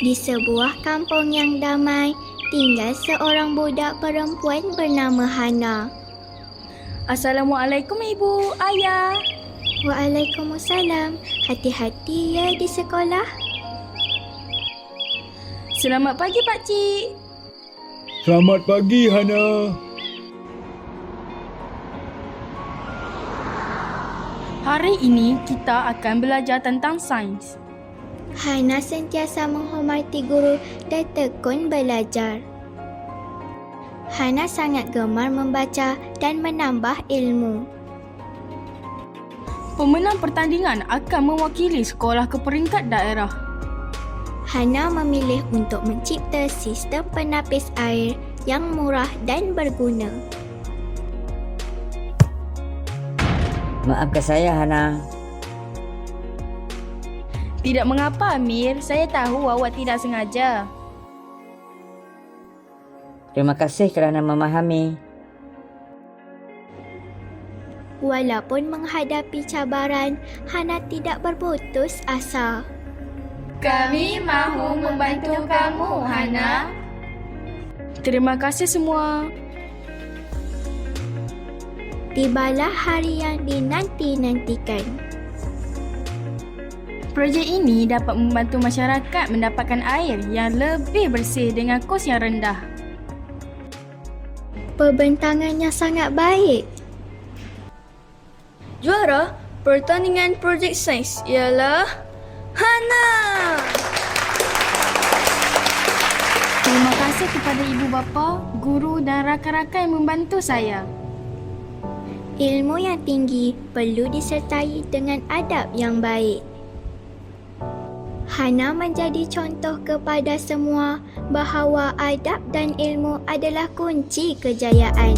Di sebuah kampung yang damai, tinggal seorang budak perempuan bernama Hana. Assalamualaikum Ibu, Ayah. Waalaikumsalam. Hati-hati ya di sekolah. Selamat pagi Pakcik. Selamat pagi, Hana. Hari ini kita akan belajar tentang sains. Hana sentiasa menghormati guru dan tekun belajar. Hana sangat gemar membaca dan menambah ilmu. Pemenang pertandingan akan mewakili sekolah ke peringkat daerah. Hana memilih untuk mencipta sistem penapis air yang murah dan berguna. Maafkan saya, Hana. Tidak mengapa Amir, saya tahu awak tidak sengaja. Terima kasih kerana memahami. Walaupun menghadapi cabaran, Hana tidak berputus asa. Kami mahu membantu kamu, Hana. Terima kasih semua. Tibalah hari yang dinanti-nantikan. Projek ini dapat membantu masyarakat mendapatkan air yang lebih bersih dengan kos yang rendah. Perbentangannya sangat baik. Juara pertandingan projek sains ialah Hana. Terima kasih kepada ibu bapa, guru dan rakan-rakan yang membantu saya. Ilmu yang tinggi perlu disertai dengan adab yang baik. Hana menjadi contoh kepada semua bahawa adab dan ilmu adalah kunci kejayaan.